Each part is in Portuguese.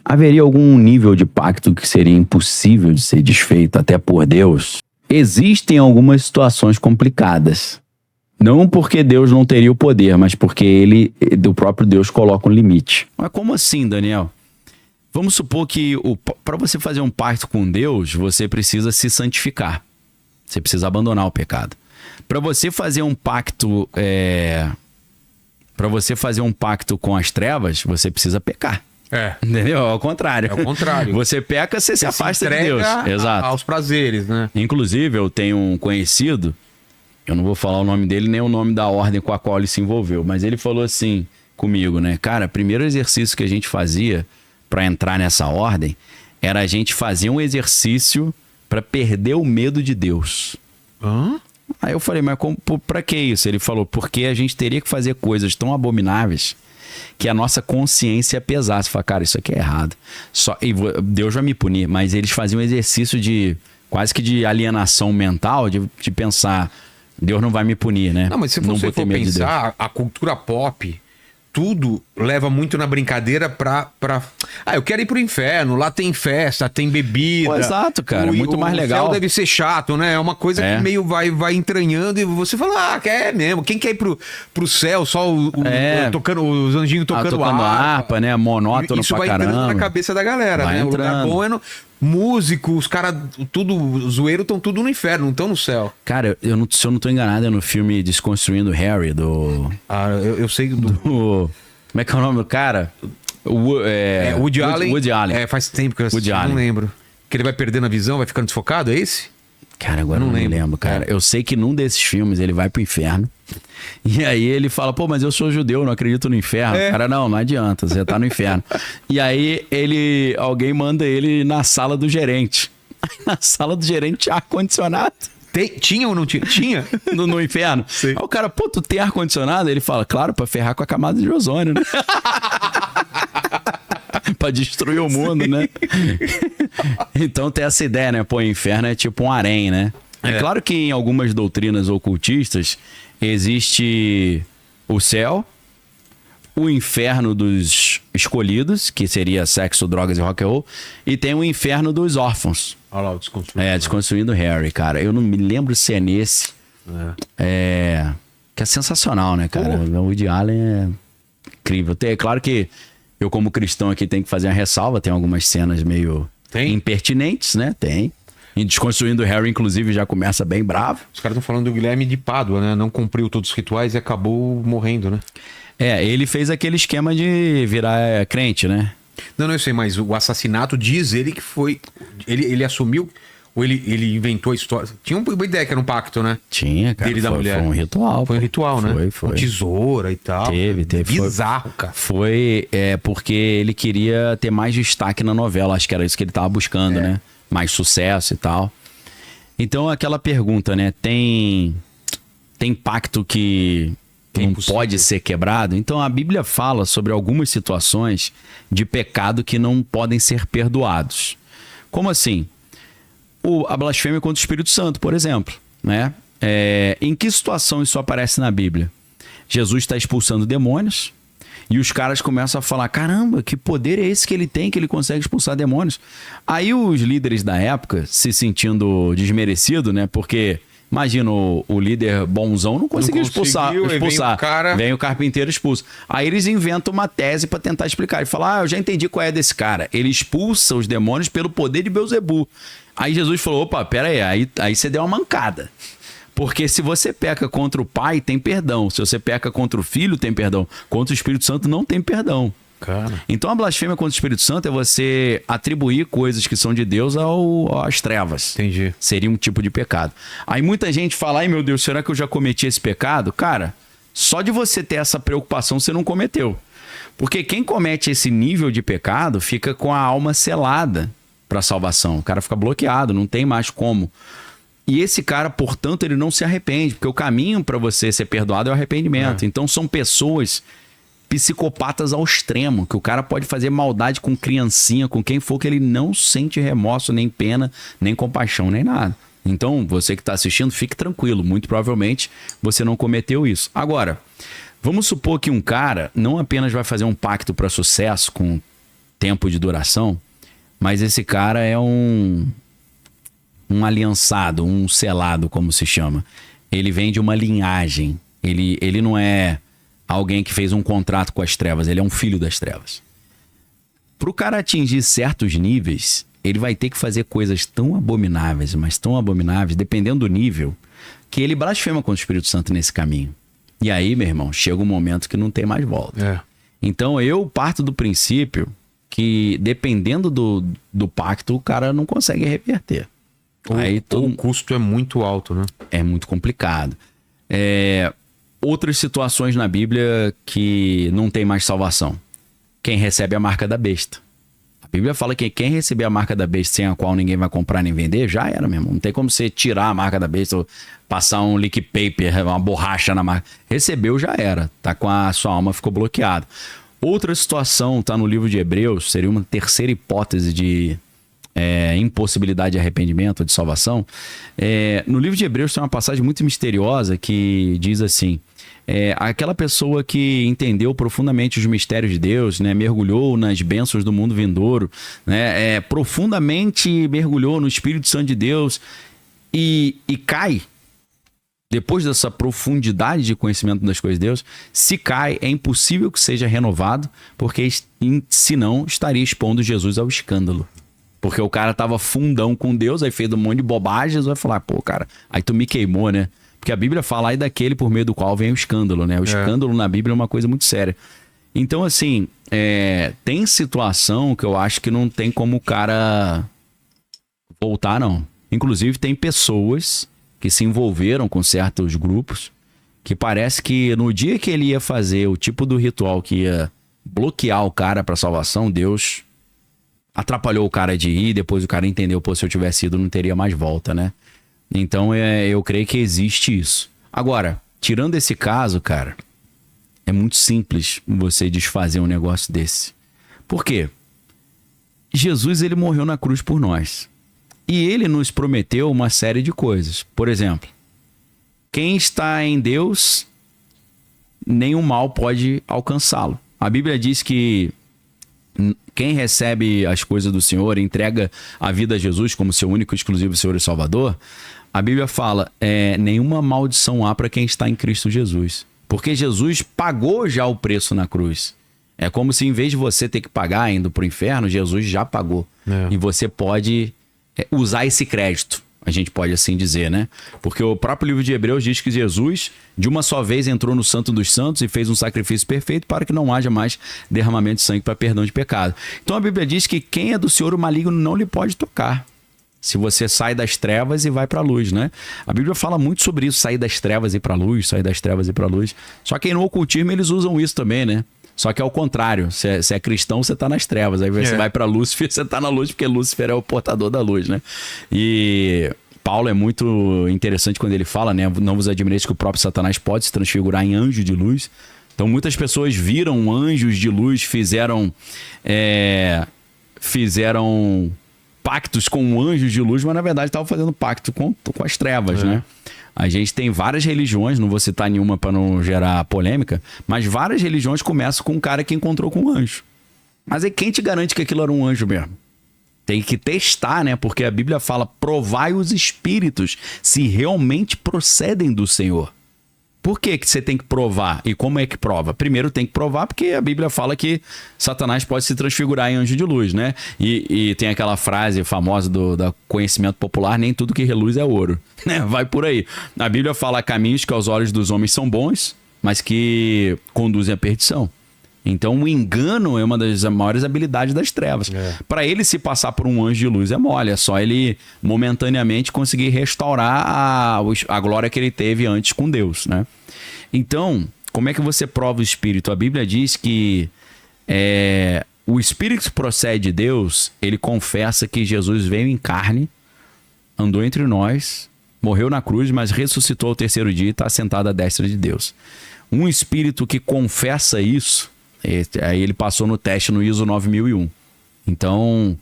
Haveria algum nível de pacto que seria impossível de ser desfeito até por Deus? Existem algumas situações complicadas. Não porque Deus não teria o poder, mas porque do próprio Deus, coloca um limite. Mas como assim, Daniel? Vamos supor que para você fazer um pacto com Deus, você precisa se santificar. Você precisa abandonar o pecado. Para você fazer um pacto, com as trevas, você precisa pecar. Entendeu? Ao contrário. É o contrário. Você peca, você se afasta de Deus. Exato. Aos prazeres, né? Inclusive, eu tenho um conhecido, eu não vou falar o nome dele nem o nome da ordem com a qual ele se envolveu, mas ele falou assim comigo, né? Cara, primeiro exercício que a gente fazia para entrar nessa ordem era a gente fazer um exercício para perder o medo de Deus. Aí eu falei, mas pra que isso? Ele falou, porque a gente teria que fazer coisas tão abomináveis que a nossa consciência pesasse. Falei, cara, isso aqui é errado. E Deus vai me punir. Mas eles faziam um exercício quase que de alienação mental, de pensar, Deus não vai me punir, né? Não, mas se você for pensar, a cultura pop, tudo leva muito na brincadeira pra... eu quero ir pro inferno, lá tem festa, tem bebida. Pô, exato, cara, muito mais legal. O céu deve ser chato, né? É uma coisa que meio vai entranhando e você fala, quer mesmo. Quem quer ir pro céu, só tocando, os anjinhos tocando harpa, né? Monótono pra caramba. Isso vai entrando na cabeça da galera, né? O lugar bom é músico, os caras, tudo, zoeiro, estão tudo no inferno, não estão no céu. Cara, se eu não tô enganado, é no filme Desconstruindo Harry, do... eu sei do... Como é que é o nome do cara? Woody Allen. Woody Allen. Faz tempo que eu assisti, não lembro. Que ele vai perdendo a visão, vai ficando desfocado, é esse? Cara, agora eu não me lembro, cara. Eu sei que num desses filmes ele vai pro inferno. E aí ele fala, pô, mas eu sou judeu, não acredito no inferno. Cara, não adianta, você tá no inferno. E aí alguém manda ele na sala do gerente. Aí na sala do gerente tinha ar-condicionado. Tinha ou não tinha? Tinha? No inferno. Sim. Aí o cara, pô, tu tem ar-condicionado? Ele fala, claro, pra ferrar com a camada de ozônio, né? Pra destruir o mundo, né? Então tem essa ideia, né? Pô, o inferno é tipo um harém, né? É claro que em algumas doutrinas ocultistas existe o céu, o inferno dos escolhidos, que seria sexo, drogas e rock and roll, e tem o inferno dos órfãos. Olha lá, o Desconstruindo. Desconstruindo Harry, cara. Eu não me lembro se é nesse. Que é sensacional, né, cara? O Woody Allen é incrível. É claro que eu, como cristão aqui, tenho que fazer uma ressalva. Tem algumas cenas meio impertinentes, né? Tem. E Desconstruindo Harry, inclusive, já começa bem bravo. Os caras estão falando do Guilherme de Pádua, né? Não cumpriu todos os rituais e acabou morrendo, né? Ele fez aquele esquema de virar crente, né? Não, eu sei, mas o assassinato diz ele que foi... Ele assumiu... Ou ele inventou a história? Tinha uma ideia que era um pacto, né? Tinha, cara. Dele da mulher. Foi um ritual. Foi um ritual, né? Foi. Uma tesoura e tal. Teve. Bizarro, cara. Foi porque ele queria ter mais destaque na novela. Acho que era isso que ele tava buscando, né? Mais sucesso e tal. Então, aquela pergunta, né? Tem pacto que não pode ser quebrado? Então, a Bíblia fala sobre algumas situações de pecado que não podem ser perdoados. Como assim? A blasfêmia contra o Espírito Santo, por exemplo, né? Em que situação isso aparece na Bíblia? Jesus está expulsando demônios e os caras começam a falar, caramba, que poder é esse que ele tem, que ele consegue expulsar demônios? Aí os líderes da época, se sentindo desmerecido, né? Porque, imagina, o líder bonzão não conseguiu expulsar. Vem o carpinteiro expulso. Aí eles inventam uma tese para tentar explicar. Ele fala, eu já entendi qual é desse cara. Ele expulsa os demônios pelo poder de Beelzebu. Aí Jesus falou, opa, pera aí você deu uma mancada. Porque se você peca contra o Pai, tem perdão. Se você peca contra o Filho, tem perdão. Contra o Espírito Santo, não tem perdão. Cara. Então a blasfêmia contra o Espírito Santo é você atribuir coisas que são de Deus às trevas. Entendi. Seria um tipo de pecado. Aí muita gente fala, ai meu Deus, será que eu já cometi esse pecado? Cara, só de você ter essa preocupação, você não cometeu. Porque quem comete esse nível de pecado fica com a alma selada para salvação. O cara fica bloqueado, não tem mais como. E esse cara, portanto, ele não se arrepende, porque o caminho para você ser perdoado é o arrependimento. Então são pessoas psicopatas ao extremo, que o cara pode fazer maldade com criancinha, com quem for, que ele não sente remorso, nem pena, nem compaixão, nem nada. Então, você que está assistindo, fique tranquilo, muito provavelmente você não cometeu isso. Agora, vamos supor que um cara não apenas vai fazer um pacto para sucesso com tempo de duração, mas esse cara é um aliançado, um selado, como se chama. Ele vem de uma linhagem. Ele não é alguém que fez um contrato com as trevas, ele é um filho das trevas. Para o cara atingir certos níveis, ele vai ter que fazer coisas tão abomináveis, mas tão abomináveis, dependendo do nível, que ele blasfema contra o Espírito Santo nesse caminho. E aí, meu irmão, chega um momento que não tem mais volta. Então eu parto do princípio que, dependendo do pacto, o cara não consegue reverter. O custo é muito alto, né? É muito complicado. Outras situações na Bíblia que não tem mais salvação. Quem recebe a marca da besta. A Bíblia fala que quem receber a marca da besta sem a qual ninguém vai comprar nem vender, já era mesmo. Não tem como você tirar a marca da besta ou passar um lick paper, uma borracha na marca. Recebeu, já era. Tá com a sua alma, ficou bloqueada. Outra situação, tá no livro de Hebreus, seria uma terceira hipótese de impossibilidade de arrependimento, de salvação. No livro de Hebreus tem uma passagem muito misteriosa que diz assim: aquela pessoa que entendeu profundamente os mistérios de Deus, né, mergulhou nas bênçãos do mundo vindouro, né, profundamente mergulhou no Espírito Santo de Deus e cai. Depois dessa profundidade de conhecimento das coisas de Deus, se cai, é impossível que seja renovado, porque senão estaria expondo Jesus ao escândalo. Porque o cara tava fundão com Deus, aí fez um monte de bobagens, vai falar, pô, cara, aí tu me queimou, né? Porque a Bíblia fala aí daquele por meio do qual vem o escândalo, né? O escândalo na Bíblia é uma coisa muito séria. Então, assim, tem situação que eu acho que não tem como o cara voltar, não. Inclusive, tem pessoas que se envolveram com certos grupos que parece que no dia que ele ia fazer o tipo do ritual que ia bloquear o cara para salvação, Deus atrapalhou o cara de ir, depois o cara entendeu, pô, se eu tivesse ido não teria mais volta, né? Então eu creio que existe isso. Agora, tirando esse caso, cara, é muito simples você desfazer um negócio desse. Por quê? Jesus, ele morreu na cruz por nós. E ele nos prometeu uma série de coisas. Por exemplo, quem está em Deus, nenhum mal pode alcançá-lo. A Bíblia diz que quem recebe as coisas do Senhor, entrega a vida a Jesus como seu único e exclusivo Senhor e Salvador, a Bíblia fala, nenhuma maldição há para quem está em Cristo Jesus. Porque Jesus pagou já o preço na cruz. É como se, em vez de você ter que pagar indo para o inferno, Jesus já pagou. E você pode usar esse crédito, a gente pode assim dizer, né? Porque o próprio livro de Hebreus diz que Jesus, de uma só vez, entrou no Santo dos Santos e fez um sacrifício perfeito para que não haja mais derramamento de sangue para perdão de pecado. Então a Bíblia diz que quem é do Senhor, o maligno não lhe pode tocar. Se você sai das trevas e vai para a luz, né? A Bíblia fala muito sobre isso, sair das trevas e ir para a luz, sair das trevas e ir para a luz. Só que aí no ocultismo eles usam isso também, né? Só que é o contrário, se é cristão, você tá nas trevas. Aí você vai pra Lúcifer, você tá na luz, porque Lúcifer é o portador da luz, né? E Paulo é muito interessante quando ele fala, né? Não vos admireis que o próprio Satanás pode se transfigurar em anjo de luz. Então muitas pessoas viram anjos de luz, fizeram pactos com anjos de luz, mas na verdade estavam fazendo pacto com as trevas, né? A gente tem várias religiões, não vou citar nenhuma para não gerar polêmica, mas várias religiões começam com um cara que encontrou com um anjo. Mas aí quem te garante que aquilo era um anjo mesmo? Tem que testar, né? Porque a Bíblia fala, provai os espíritos se realmente procedem do Senhor. Por que você tem que provar? E como é que prova? Primeiro tem que provar porque a Bíblia fala que Satanás pode se transfigurar em anjo de luz, né? E tem aquela frase famosa do conhecimento popular, nem tudo que reluz é ouro, né? Vai por aí. A Bíblia fala caminhos que aos olhos dos homens são bons, mas que conduzem à perdição. Então o engano é uma das maiores habilidades das trevas. Para ele se passar por um anjo de luz é mole, é só ele momentaneamente conseguir restaurar a glória que ele teve antes com Deus, né? Então, como é que você prova o Espírito? A Bíblia diz que o Espírito que procede de Deus, ele confessa que Jesus veio em carne, andou entre nós, morreu na cruz, mas ressuscitou ao terceiro dia e está sentado à destra de Deus. Um Espírito que confessa isso, aí ele passou no teste no ISO 9001. Então,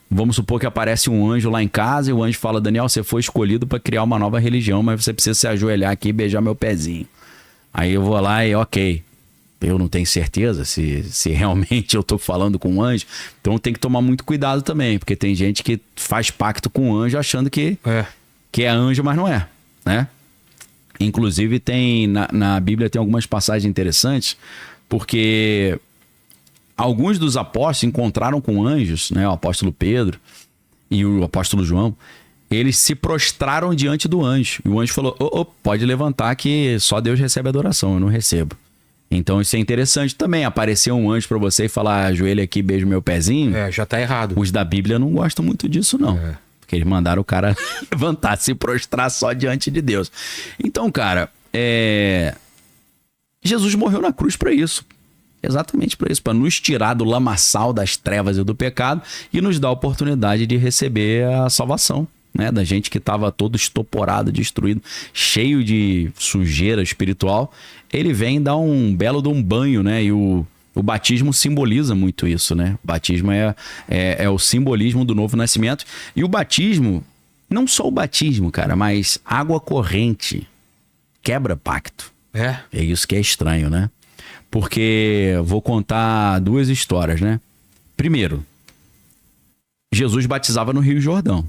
vamos supor que aparece um anjo lá em casa e o anjo fala, Daniel, você foi escolhido para criar uma nova religião, mas você precisa se ajoelhar aqui e beijar meu pezinho. Aí eu vou lá e ok, eu não tenho certeza se realmente eu tô falando com um anjo. Então tem que tomar muito cuidado também, porque tem gente que faz pacto com um anjo achando que é anjo, mas não é, né? Inclusive tem na Bíblia tem algumas passagens interessantes, porque alguns dos apóstolos encontraram com anjos, né? O apóstolo Pedro e o apóstolo João, eles se prostraram diante do anjo. E o anjo falou, pode levantar que só Deus recebe adoração, eu não recebo. Então isso é interessante também, aparecer um anjo pra você e falar, ajoelha aqui, beijo meu pezinho. Já tá errado. Os da Bíblia não gostam muito disso, não. Porque eles mandaram o cara levantar, se prostrar só diante de Deus. Então, cara, Jesus morreu na cruz pra isso. Exatamente para isso, para nos tirar do lamaçal das trevas e do pecado e nos dar a oportunidade de receber a salvação, né? Da gente que estava todo estoporado, destruído, cheio de sujeira espiritual. Ele vem dar um belo de um banho, né? E o batismo simboliza muito isso, né? O batismo é o simbolismo do novo nascimento. E o batismo, não só o batismo, cara, mas água corrente quebra pacto. É isso que é estranho, né? Porque vou contar duas histórias, né? Primeiro, Jesus batizava no Rio Jordão.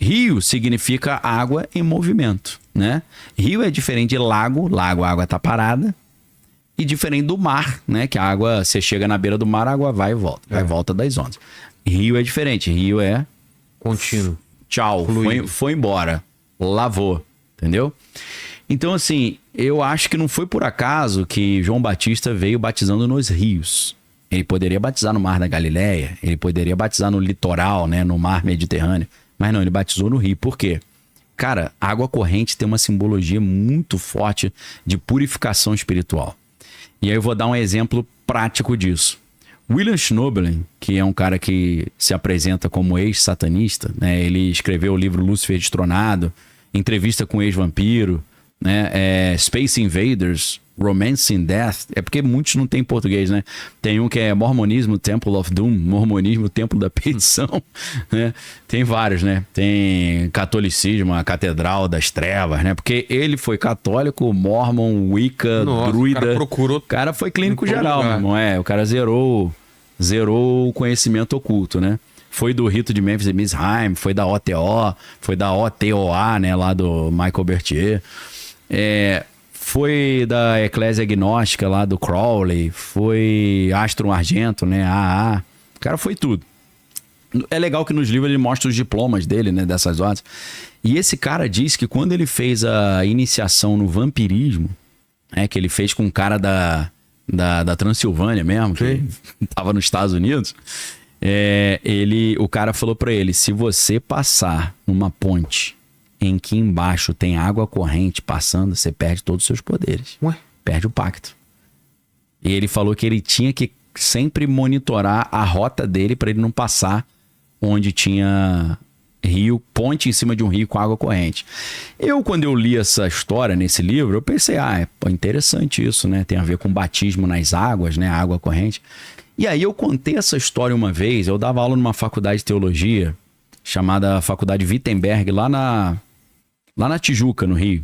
Rio significa água em movimento, né? Rio é diferente de lago, a água tá parada, e diferente do mar, né? Que a água, você chega na beira do mar, a água vai e volta, vai e volta das ondas. Rio é diferente, rio é contínuo. Tchau, foi embora, lavou, entendeu? Então, assim, eu acho que não foi por acaso que João Batista veio batizando nos rios. Ele poderia batizar no Mar da Galileia, ele poderia batizar no litoral, né, no Mar Mediterrâneo, mas não, ele batizou no rio. Por quê? Cara, a água corrente tem uma simbologia muito forte de purificação espiritual. E aí eu vou dar um exemplo prático disso. William Schnoebelen, que é um cara que se apresenta como ex-satanista, né, ele escreveu o livro Lúcifer Destronado, Entrevista com o Ex-Vampiro, né? Space Invaders, Romancing Death, é porque muitos não tem em português, né? Tem um que é Mormonismo, Temple of Doom, Mormonismo, Templo da Perdição, né? Tem vários, né? Tem Catolicismo, a Catedral das Trevas, né? Porque ele foi católico, mormon, wicca, druida. O cara foi clínico geral, meu irmão. O cara zerou o conhecimento oculto, né? Foi do rito de Memphis e Mizraim, foi da OTO, foi da OTOA, né? Lá do Michael Berthier. Foi da Eclésia Agnóstica lá do Crowley, foi Astrum Argento, né? AA. O cara foi tudo. É legal que nos livros ele mostra os diplomas dele, né? Dessas ordens. E esse cara diz que quando ele fez a iniciação no vampirismo, que ele fez com um cara da Transilvânia mesmo, que tava nos Estados Unidos, o cara falou pra ele, se você passar numa ponte em que embaixo tem água corrente passando, você perde todos os seus poderes. Perde o pacto. E ele falou que ele tinha que sempre monitorar a rota dele para ele não passar onde tinha rio, ponte em cima de um rio com água corrente. Quando eu li essa história nesse livro, eu pensei, interessante isso, né? Tem a ver com batismo nas águas, né? Água corrente. E aí eu contei essa história uma vez, eu dava aula numa faculdade de teologia, chamada Faculdade Wittenberg, lá na Tijuca, no Rio.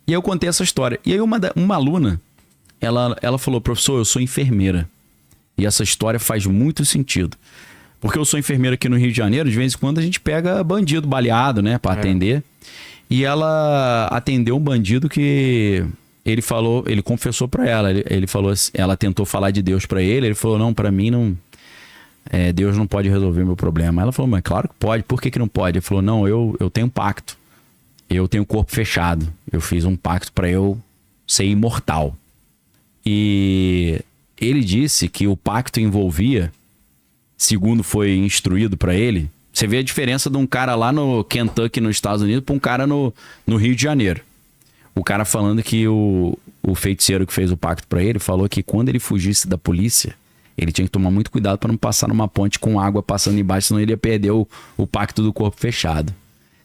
E eu contei essa história. E aí uma aluna, ela falou, professor, eu sou enfermeira. E essa história faz muito sentido. Porque eu sou enfermeira aqui no Rio de Janeiro, de vez em quando a gente pega bandido baleado, né, pra atender. E ela atendeu um bandido que ele confessou pra ela, ele falou, ela tentou falar de Deus pra ele falou, não, pra mim não, Deus não pode resolver meu problema. Ela falou, mas claro que pode, por que não pode? Ele falou, não, eu tenho um pacto, eu tenho o corpo fechado, eu fiz um pacto pra eu ser imortal. E ele disse que o pacto envolvia, segundo foi instruído pra ele, você vê a diferença de um cara lá no Kentucky, nos Estados Unidos, pra um cara no Rio de Janeiro. O cara falando que o feiticeiro que fez o pacto pra ele falou que quando ele fugisse da polícia, ele tinha que tomar muito cuidado pra não passar numa ponte com água passando embaixo, senão ele ia perder o pacto do corpo fechado.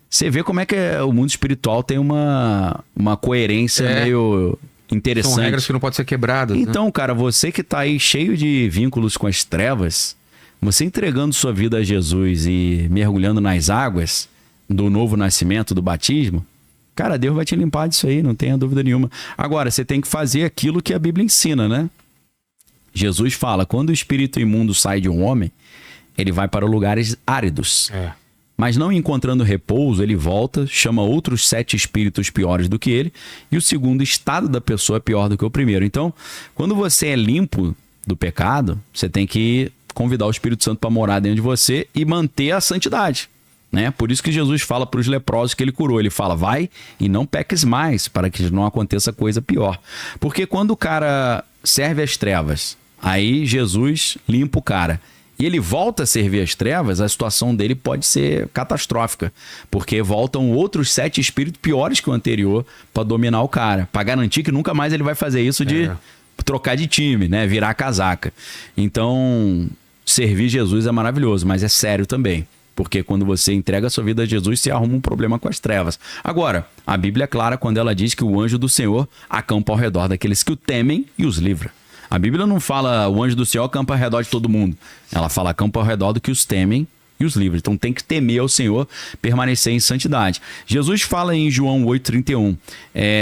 Você vê como é que o mundo espiritual tem uma coerência meio interessante. São regras que não podem ser quebradas. Então, né? Cara, você que tá aí cheio de vínculos com as trevas, você entregando sua vida a Jesus e mergulhando nas águas do novo nascimento, do batismo, cara, Deus vai te limpar disso aí, não tenha dúvida nenhuma. Agora, você tem que fazer aquilo que a Bíblia ensina, né? Jesus fala, quando o espírito imundo sai de um homem, ele vai para lugares áridos. Mas não encontrando repouso, ele volta, chama outros 7 espíritos piores do que ele, e o segundo estado da pessoa é pior do que o primeiro. Então, quando você é limpo do pecado, você tem que convidar o Espírito Santo para morar dentro de você e manter a santidade, né? Por isso que Jesus fala para os leprosos que ele curou. Ele fala, vai e não peques mais, para que não aconteça coisa pior. Porque quando o cara serve as trevas, aí Jesus limpa o cara, e ele volta a servir as trevas, a situação dele pode ser catastrófica, porque voltam outros 7 espíritos piores que o anterior para dominar o cara, para garantir que nunca mais ele vai fazer isso de trocar de time, né? Virar casaca. Então, servir Jesus é maravilhoso, mas é sério também, porque quando você entrega a sua vida a Jesus, você arruma um problema com as trevas. Agora, a Bíblia é clara quando ela diz que o anjo do Senhor acampa ao redor daqueles que o temem e os livra. A Bíblia não fala o anjo do Senhor acampa ao redor de todo mundo. Ela fala acampa ao redor do que os temem e os livra. Então tem que temer ao Senhor, permanecer em santidade. Jesus fala em João 8,31,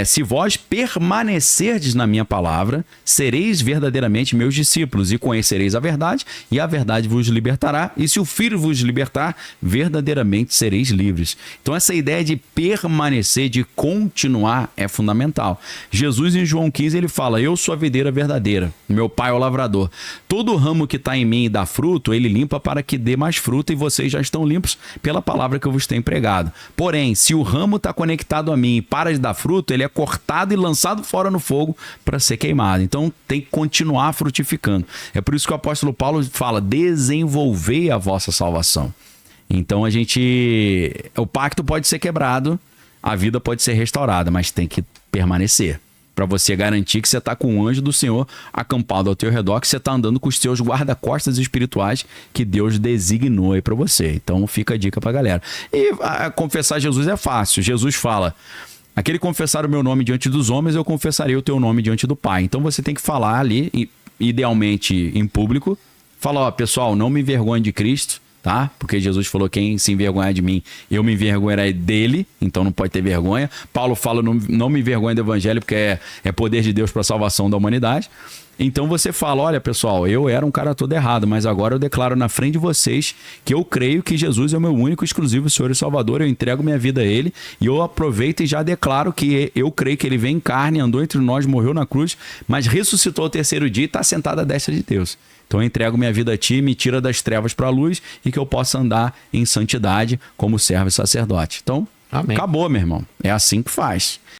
se vós permanecerdes na minha palavra, sereis verdadeiramente meus discípulos e conhecereis a verdade, e a verdade vos libertará, e se o Filho vos libertar, verdadeiramente sereis livres. Então essa ideia de permanecer, de continuar, é fundamental. Jesus em João 15 ele fala, eu sou a videira verdadeira, meu pai é o lavrador. Todo ramo que está em mim e dá fruto, ele limpa para que dê mais fruto, e vocês já estão limpos pela palavra que eu vos tenho pregado. Porém, se o ramo está conectado a mim e para de dar fruto, ele é cortado e lançado fora no fogo para ser queimado. Então tem que continuar frutificando. É por isso que o apóstolo Paulo fala, desenvolvei a vossa salvação. Então o pacto pode ser quebrado, a vida pode ser restaurada, mas tem que permanecer, para você garantir que você está com o anjo do Senhor acampado ao teu redor, que você está andando com os teus guarda-costas espirituais que Deus designou aí para você. Então fica a dica para a galera. E confessar Jesus é fácil. Jesus fala, aquele confessar o meu nome diante dos homens, eu confessarei o teu nome diante do Pai. Então você tem que falar ali, idealmente em público, fala, ó, pessoal, não me envergonhe de Cristo, tá? Porque Jesus falou, quem se envergonhar de mim, eu me envergonharei dele, então não pode ter vergonha. Paulo fala, não me envergonhe do evangelho, porque é poder de Deus para a salvação da humanidade. Então você fala, olha pessoal, eu era um cara todo errado, mas agora eu declaro na frente de vocês que eu creio que Jesus é o meu único, exclusivo Senhor e Salvador, eu entrego minha vida a Ele, e eu aproveito e já declaro que eu creio que Ele veio em carne, andou entre nós, morreu na cruz, mas ressuscitou ao 3º dia e está sentado à destra de Deus. Então eu entrego minha vida a ti, me tira das trevas para a luz e que eu possa andar em santidade como servo e sacerdote. Então, amém. Acabou, meu irmão. É assim que faz.